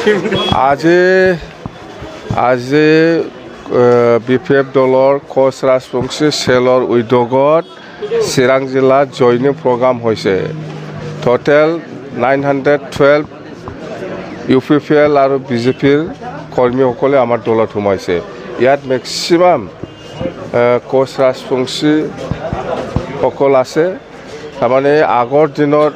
আজি BPF দলৰ কোচ ৰাজবংশী চেলৰ উদ্যোগত চিৰাং জিলাত জইনিং প্ৰগ্ৰাম হৈছে। টোটেল 912 UPPL আৰু BJPৰ কৰ্মীসকলে আমাৰ দলত সোমাইছে। ইয়াত মেক্সিমাম কোচ ৰাজবংশী সকল আছে। তাৰমানে আগৰ দিনত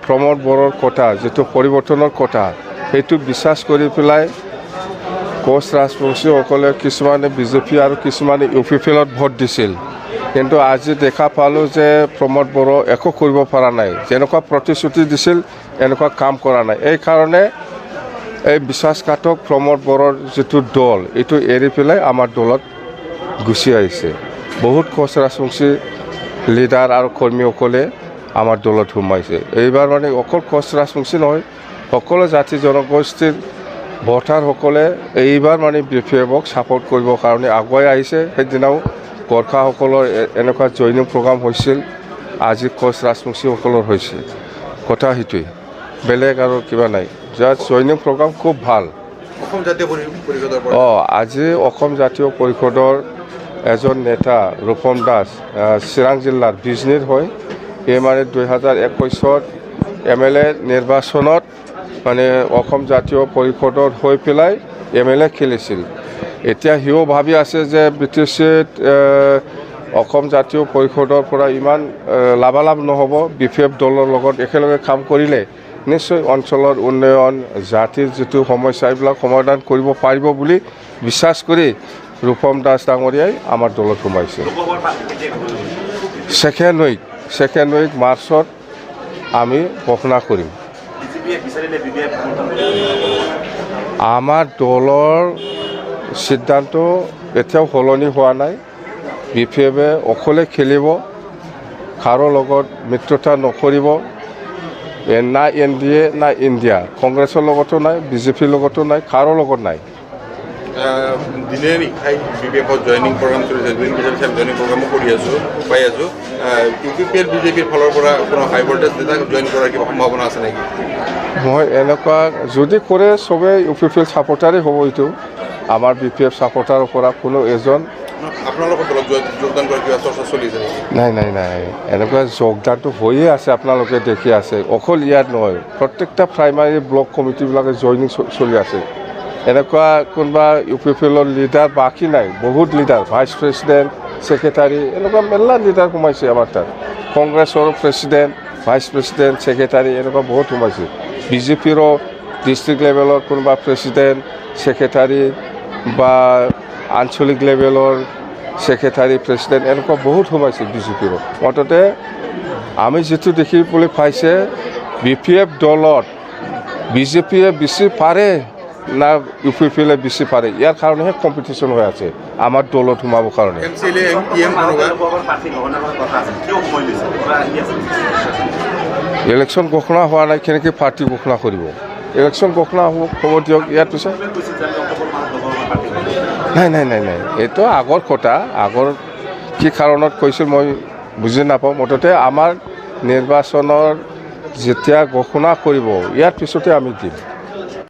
প্ৰমোদ বড়োৰ কথা যেটো পৰিৱৰ্তনৰ কথা সেইটো বিশ্বাস কৰি পেলাই কোচ ৰাজবংশীসকলে কিছুমানে BJP আৰু কিছুমানে UPPLত ভোট দিছিল। কিন্তু আজি দেখা পালোঁ যে প্ৰমোদ বড়ো একো কৰিব পৰা নাই, যেনেকুৱা প্ৰতিশ্ৰুতি দিছিল এনেকুৱা কাম কৰা নাই। এই কাৰণে এই বিশ্বাসঘাতক প্ৰমোদ বড়োৰ যেটো দল এইটো এৰি পেলাই আমাৰ দলত গুচি আহিছে। বহুত কোচ ৰাজবংশী লিডাৰ আৰু কৰ্মীসকলে আমাৰ দলত সোমাইছে। এইবাৰ মানে অকল কোচ ৰাজবংশী নহয়, সকলো জাতি জনগোষ্ঠীৰ ভোটাৰসকলে এইবাৰ মানে BPFক ছাপোৰ্ট কৰিবৰ কাৰণে আগুৱাই আহিছে। সেইদিনাও গোৰ্খাসকলৰ এনেকুৱা জইনিং প্ৰগ্ৰাম হৈছিল, আজি কোচ ৰাজবংশীসকলৰ হৈছে। কথা সেইটোৱে, বেলেগ আৰু কিবা নাই। যাৰ জইনিং প্ৰগ্ৰাম খুব ভাল। আজি অসম জাতীয় পৰিষদৰ এজন নেতা ৰূপম দাস চিৰাং জিলাৰ বিজনীৰ হয়। এই মানে 2021 MLA নিৰ্বাচনত মানে অসম জাতীয় পৰিষদৰ হৈ পেলাই MLA খেলিছিল। এতিয়া সিও ভাবি আছে যে BTCত অসম জাতীয় পৰিষদৰ পৰা ইমান লাভালাভ নহ'ব, BPF দলৰ লগত একেলগে কাম কৰিলে নিশ্চয় অঞ্চলৰ উন্নয়ন জাতিৰ যেটো সমস্যা এইবিলাক সমাধান কৰিব পাৰিব বুলি বিশ্বাস কৰি ৰূপম দাস ডাঙৰীয়াই আমাৰ দলত সোমাইছে। ছেকেণ্ড উইক মাৰ্চত আমি ঘোষণা কৰিম। আমাৰ দলৰ সিদ্ধান্ত এতিয়াও সলনি হোৱা নাই। BPFে অকলে খেলিব, কাৰো লগত মিত্ৰতা নকৰিব। না NDA না ইণ্ডিয়া, কংগ্ৰেছৰ লগতো নাই, BJPৰ লগতো নাই, কাৰো লগত নাই। দিনে নিশাই BPFত জইনিং প্ৰগ্ৰাম চলিছে, জইনিং প্ৰগ্ৰামো কৰি আছোঁ, পাই আছোঁ। UPPL BJPৰ ফালৰ পৰা কোনো হাই ভল্টেজ নেতা জইন কৰাৰ কিবা সম্ভাৱনা আছে নেকি? মই এনেকুৱা যদি কৰে চবেই UPPL ছাপোৰ্টাৰেই হ'ব। এইটো আমাৰ BPF ছাপোৰ্টাৰৰ পৰা কোনো এজন আপোনালোকৰ দলত যোগদান কৰাৰ কিবা চৰ্চা চলিছে নেকি? নাই, এনেকুৱা যোগদানটো হৈয়ে আছে, আপোনালোকে দেখি আছে। অকল ইয়াত নহয়, প্ৰত্যেকটা প্ৰাইমাৰী ব্লক কমিটিবিলাকে জইনিং চলি আছে। এনেকুৱা কোনোবা UPPLৰ লিডাৰ বাকী নাই, বহুত লিডাৰ, ভাইচ প্ৰেছিডেণ্ট, ছেক্ৰেটাৰী, এনেকুৱা মেলা লিডাৰ সোমাইছে আমাৰ তাত। কংগ্ৰেছৰ প্ৰেছিডেণ্ট, ভাইচ প্ৰেছিডেণ্ট, ছেক্ৰেটাৰী এনেকুৱা বহুত সোমাইছে। BJPৰো ডিষ্ট্ৰিক্ট লেভেলৰ কোনোবা প্ৰেছিডেণ্ট, ছেক্ৰেটাৰী বা আঞ্চলিক লেভেলৰ ছেক্ৰেটাৰী, প্ৰেছিডেণ্ট এনেকুৱা বহুত সোমাইছে BJPৰো। মুঠতে আমি যেটো দেখিবলৈ পাইছে BPF দলত BJPয়ে বেছি পাৰে না UPPLে বেছি পাৰে, ইয়াৰ কাৰণেহে কম্পিটিশ্যন হৈ আছে আমাৰ দলত সোমাবৰ কাৰণে। ইলেকশ্যন ঘোষণা হোৱা নাই, কেনেকৈ পাৰ্টি ঘোষণা কৰিব? ইলেকশ্যন ঘোষণা হ'ব দিয়ক, ইয়াৰ পিছত নাই, এইটো আগৰ কথা। আগৰ কি কাৰণত কৈছিল মই বুজি নাপাওঁ। মুঠতে আমাৰ নিৰ্বাচনৰ যেতিয়া ঘোষণা কৰিব ইয়াৰ পিছতে আমি দিম।